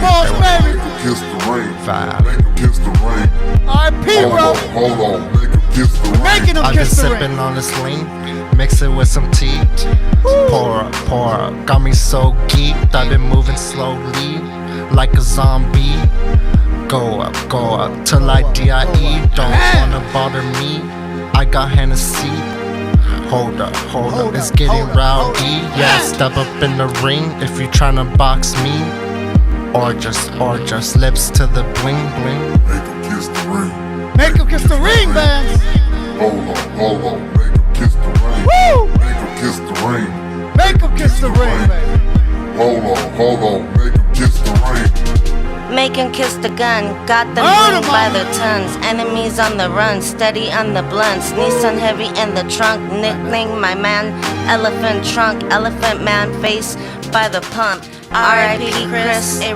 boss, baby. Kiss the ring. Vibe. Make him kiss the ring. R.I.P. bro. Hold on. Make him kiss the ring. Making him I've been kiss the ring. sipping on this lean, mix it with some tea. Pour up, got me so geeked. I've been moving slowly, like a zombie. Go up, till I die. Don't wanna bother me, I got Hennessy. Hold up, it's getting rowdy. Yeah, step up in the ring if you tryna box me. Or just lips to the bling bling. Make him kiss the ring. Make him kiss the ring, Banz. Hold on. Make him kiss the ring. Woo! Make him kiss the ring. Make him kiss the ring, baby. Hold on. Make him kiss the ring. Make him kiss the gun, got them Murder, moving by mama. the tons. Enemies on the run, steady on the blunts. Nissan heavy in the trunk, nickname my man. Elephant trunk, elephant man face by the pump. R.I.P. Chris.